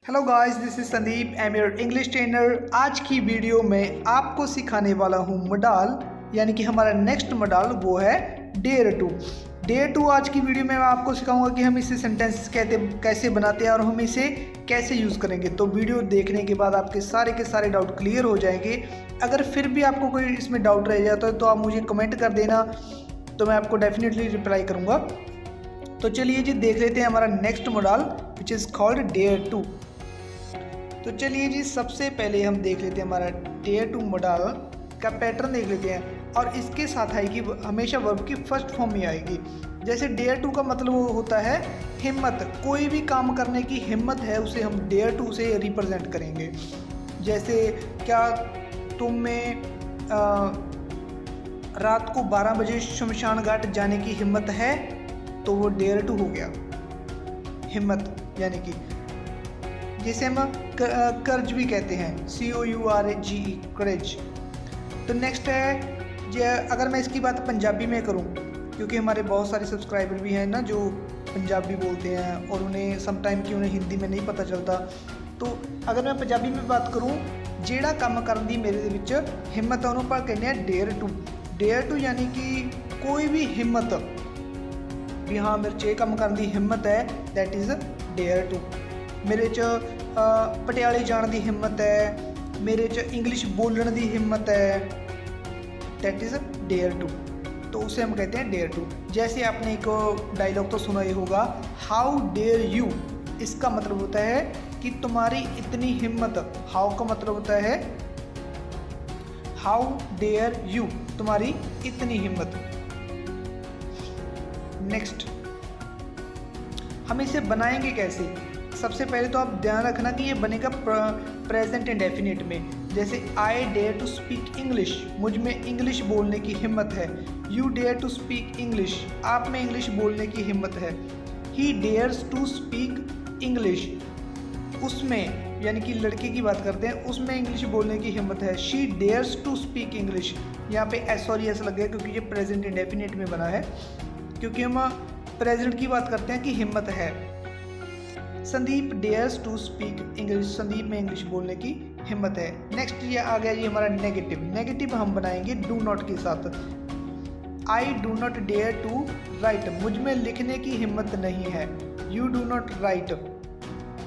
Hello guys, this is Sandeep, I am your English trainer. आज की video में आपको सिखाने वाला हूँ मॉडल, यानी कि हमारा नेक्स्ट मॉडल वो है डेयर टू। डेयर टू आज की वीडियो में मैं आपको सिखाऊंगा कि हम इसे सेंटेंस कैसे बनाते हैं और हम इसे कैसे यूज़ करेंगे। तो वीडियो देखने के बाद आपके सारे के सारे डाउट क्लियर हो जाएंगे। अगर फिर भी आपको कोई इसमें डाउट रह जाता है तो आप मुझे कमेंट कर देना, तो मैं आपको डेफिनेटली रिप्लाई करूँगा। तो चलिए जी देख लेते हैं हमारा next model which is called dare to. तो चलिए जी सबसे पहले हम देख लेते हैं हमारा डेयर टू मॉडल का पैटर्न देख लेते हैं, और इसके साथ आएगी हमेशा वर्ब की फर्स्ट फॉर्म में आएगी। जैसे डेयर टू का मतलब वो होता है हिम्मत, कोई भी काम करने की हिम्मत है उसे हम डेयर टू से रिप्रेजेंट करेंगे। जैसे क्या तुम में रात को 12 बजे शमशान घाट जाने की हिम्मत है, तो वो डेयर टू हो गया हिम्मत, यानी कि जिसे हम कर्ज भी कहते हैं, COURAGE, करेज। तो नेक्स्ट है, अगर मैं इसकी बात पंजाबी में करूं, क्योंकि हमारे बहुत सारे सब्सक्राइबर भी हैं ना जो पंजाबी बोलते हैं और उन्हें समटाइम कि उन्हें हिंदी में नहीं पता चलता। तो अगर मैं पंजाबी में बात करूं, ਜਿਹੜਾ ਕੰਮ ਕਰਨ ਦੀ ਮੇਰੇ ਦੇ ਵਿੱਚ ਹਿੰਮਤ ਉਹਨੂੰ ਆਪਾਂ ਕਹਿੰਦੇ ਆ डेयर टू। डेयर टू यानी कि कोई भी हिम्मत भी, हाँ मेरे 'ਚ ਇਹ ਕੰਮ ਕਰਨ ਦੀ ਹਿੰਮਤ है, दैट इज़ डेयर टू। मेरे 'ਚ पटियाले जाने की हिम्मत है, मेरे 'ਚ इंग्लिश बोलने की हिम्मत है, दैट इज़ डेयर टू। तो उसे हम कहते हैं डेयर टू। जैसे आपने एक डायलॉग तो सुना ही होगा, हाउ डेयर यू। इसका मतलब होता है कि तुम्हारी इतनी हिम्मत। हाउ का मतलब होता है हाउ डेयर यू, तुम्हारी इतनी हिम्मत। नेक्स्ट हम इसे बनाएंगे कैसे। सबसे पहले तो आप ध्यान रखना कि ये बनेगा प्रेजेंट इंडेफिनिट में। जैसे I dare to speak English, मुझ में इंग्लिश बोलने की हिम्मत है। You dare to speak English, आप में इंग्लिश बोलने की हिम्मत है। He dares to speak English, उसमें यानी कि लड़के की बात करते हैं, उसमें इंग्लिश बोलने की हिम्मत है। She dares to speak English, यहाँ पे एस लग गया क्योंकि ये प्रेजेंट इंडेफिनिट में बना है, क्योंकि हम प्रेजेंट की बात करते हैं कि हिम्मत है। Sandeep dares to speak English, Sandeep में इंग्लिश बोलने की हिम्मत है। नेक्स्ट ये आ गया जी हमारा नेगेटिव। नेगेटिव हम बनाएंगे डू नॉट के साथ। I do not dare to write, मुझ में लिखने की हिम्मत नहीं है। You do not write,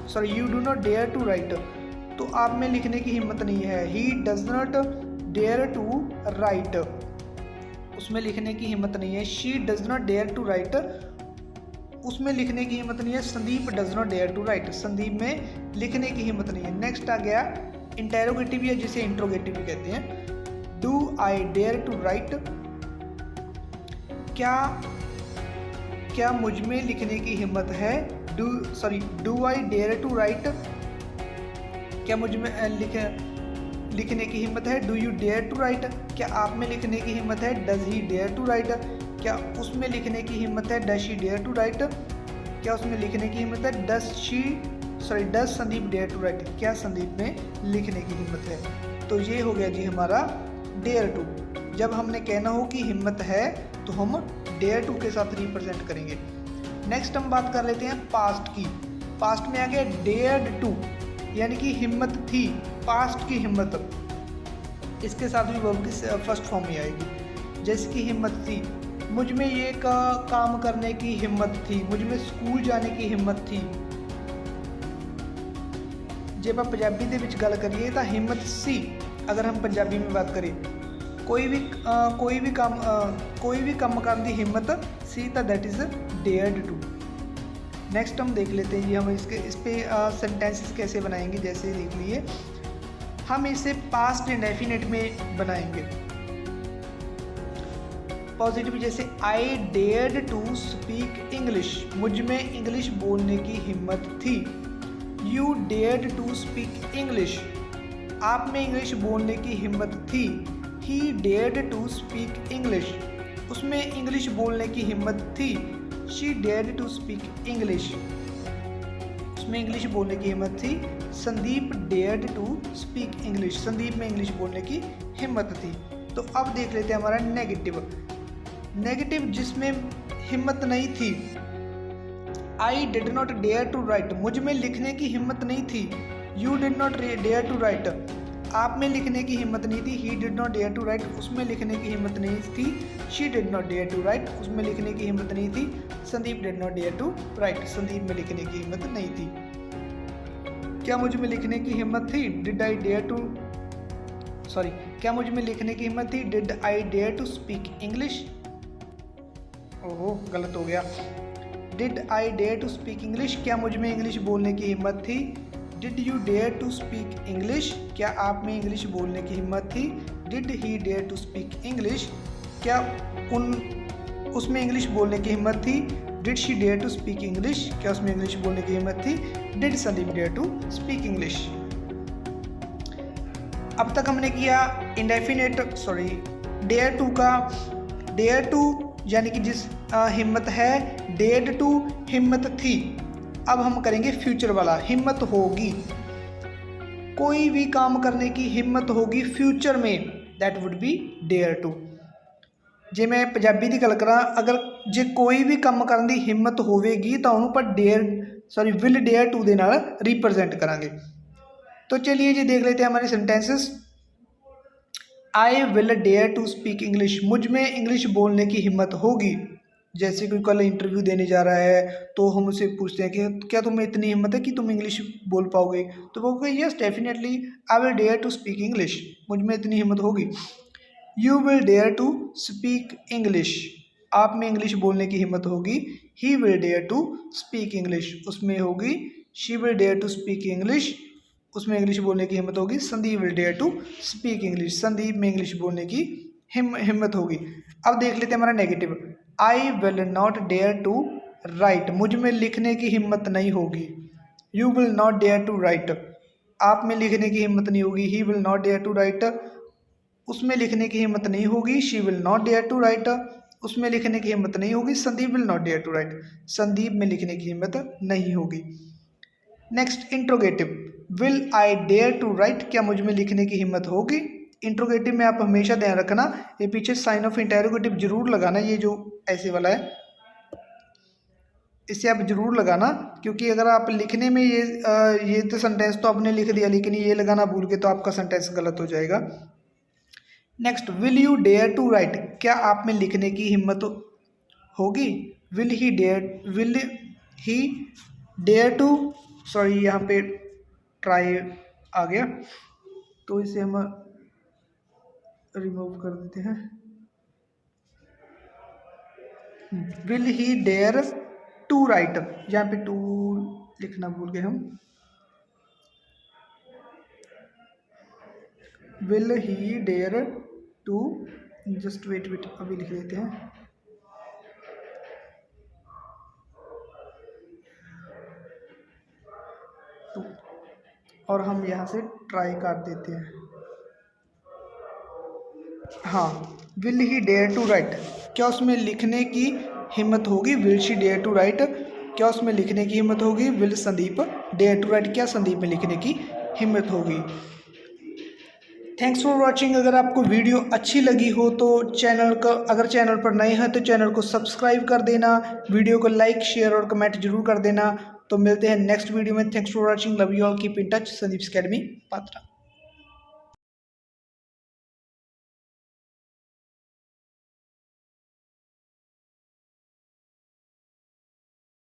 sorry you do not dare to write, तो आप में लिखने की हिम्मत नहीं है। He does not dare to write, उसमें लिखने की हिम्मत नहीं है। She does not dare to write, उसमें लिखने की हिम्मत नहीं है। Sandeep does not dare to write, Sandeep में लिखने की हिम्मत नहीं है। नेक्स्ट आ गया इंटेरोगेटिव, या जिसे इंट्रोगेटिव भी कहते हैं। Do I dare to write, क्या मुझ में लिखने की हिम्मत है। Do I dare to write, क्या मुझ में लिखने की हिम्मत है। Do you dare to write, क्या आप में लिखने की हिम्मत है। Does he dare to write, क्या उसमें लिखने की हिम्मत है। Does she dare to write, क्या उसमें लिखने की हिम्मत है। Does Sandeep dare to write, क्या संदीप में लिखने की हिम्मत है। तो ये हो गया जी हमारा डेयर टू। जब हमने कहना हो कि हिम्मत है तो हम डेयर टू के साथ रिप्रेजेंट करेंगे। नेक्स्ट हम बात कर लेते हैं पास्ट की। पास्ट में आ गया डेयर्ड टू, यानी कि हिम्मत थी, पास्ट की हिम्मत। इसके साथ भी वर्ब की फर्स्ट फॉर्म में आएगी। जैसे कि हिम्मत थी, मुझ में ये काम करने की हिम्मत थी, मुझ में स्कूल जाने की हिम्मत थी। जब आप पंजाबी ਦੇ ਵਿੱਚ ਗੱਲ करिए तो हिम्मत सी। अगर हम पंजाबी में बात करें, कोई भी काम करने की हिम्मत सी, तो that is dared to. Next हम देख लेते हैं जी हम इस पे सेंटेंसेस कैसे बनाएंगे। जैसे देख लिए, हम इसे पास्ट इंडेफिनिट में बनाएंगे पॉजिटिव। जैसे I dared to speak English, मुझ में इंग्लिश बोलने की हिम्मत थी। You dared to speak English, आप में इंग्लिश बोलने की हिम्मत थी। He dared to speak English, उसमें इंग्लिश बोलने की हिम्मत थी। She dared to speak English, उसमें इंग्लिश बोलने की हिम्मत थी। Sandeep dared to speak English, Sandeep में इंग्लिश बोलने की हिम्मत थी। तो अब देख लेते हैं हमारा नेगेटिव। नेगेटिव जिसमें हिम्मत नहीं थी, I did not dare to write, मुझ में लिखने की हिम्मत नहीं थी। You did not dare to write, आप में लिखने की हिम्मत नहीं थी। He did not dare to write, उसमें लिखने की हिम्मत नहीं थी। She did not dare to write, उसमें लिखने की हिम्मत नहीं थी। Sandeep did not dare to write, Sandeep में लिखने की हिम्मत नहीं थी। क्या मुझ में लिखने की हिम्मत थी? डिड आई डेयर टू क्या मुझ में लिखने की हिम्मत थी? Did I dare to speak English? ओहो, गलत हो गया। Did I dare to speak English, क्या मुझ में इंग्लिश बोलने की हिम्मत थी? Did you dare to speak English, क्या आप में इंग्लिश बोलने की हिम्मत थी? Did he dare to speak English, क्या उसमें इंग्लिश बोलने की हिम्मत थी? Did she dare to speak English, क्या उसमें इंग्लिश बोलने की हिम्मत थी? Did Sandeep dare to speak English. अब तक हमने किया इंडेफिनेट डेयर टू का। डेयर टू यानी कि जिस हिम्मत है, डेड टू हिम्मत थी। अब हम करेंगे फ्यूचर वाला, हिम्मत होगी। कोई भी काम करने की हिम्मत होगी फ्यूचर में, that would be dare to. जे मैं पंजाबी की गल करा, अगर जे कोई भी काम करने की हिम्मत होवेगी तो उन्होंने पर विल डेयर टू दे नाल रिप्रेजेंट करांगे। तो चलिए जी देख लेते हैं हमारे sentences. I will dare to speak English, मुझ में इंग्लिश बोलने की हिम्मत होगी। जैसे कोई कल इंटरव्यू देने जा रहा है तो हम उसे पूछते हैं कि क्या तुम्हें इतनी हिम्मत है कि तुम इंग्लिश बोल पाओगे? तो वो कहेगा yes definitely I will dare to speak English, मुझ में इतनी हिम्मत होगी। You will dare to speak English, आप में इंग्लिश बोलने की हिम्मत होगी। He will dare to speak English, उसमें होगी। She will dare to speak English, उसमें इंग्लिश बोलने की हिम्मत होगी। Sandeep will dare to speak English, Sandeep में इंग्लिश बोलने की हिम्मत होगी। अब देख लेते हैं हमारा negative. I will not dare to write, मुझ में लिखने की हिम्मत नहीं होगी। You will not dare to write, आप में लिखने की हिम्मत नहीं होगी। He will not dare to write, उसमें लिखने की हिम्मत नहीं होगी। She will not dare to write, उसमें लिखने की हिम्मत नहीं होगी। Sandeep will not dare to write, Sandeep में लिखने की हिम्मत नहीं होगी। Next interrogative, will I dare to write, क्या मुझ में लिखने की हिम्मत होगी? इंट्रोगेटिव में आप हमेशा ध्यान रखना, ये पीछे साइन ऑफ इंटेरोगेटिव जरूर लगाना, ये जो ऐसे वाला है इसे आप जरूर लगाना, क्योंकि अगर आप लिखने में ये तो सेंटेंस तो आपने लिख दिया, लेकिन ये लगाना भूल के तो आपका सेंटेंस गलत हो जाएगा। Next, will you dare to write, क्या आप में लिखने की हिम्मत होगी? विल ही डेयर टू यहाँ पे ट्राई आ गया तो इसे हम रिमूव कर देते हैं। Will he dare to write, यहाँ पे टू लिखना भूल गए हम। Will he dare to, just wait अभी लिख देते हैं। टू, और हम यहाँ से ट्राई कर देते हैं। हाँ, will he dare to write, क्या उसमें लिखने की हिम्मत होगी? Will she dare to write, क्या उसमें लिखने की हिम्मत होगी? Will Sandeep dare to write, क्या संदीप में लिखने की हिम्मत होगी? Thanks for watching. अगर आपको वीडियो अच्छी लगी हो तो अगर चैनल पर नए हैं तो चैनल को सब्सक्राइब कर देना, वीडियो को लाइक शेयर और कमेंट जरूर कर देना। तो मिलते हैं नेक्स्ट वीडियो में। Thanks for watching, love you all, keep in touch. Sandeep academy Patra.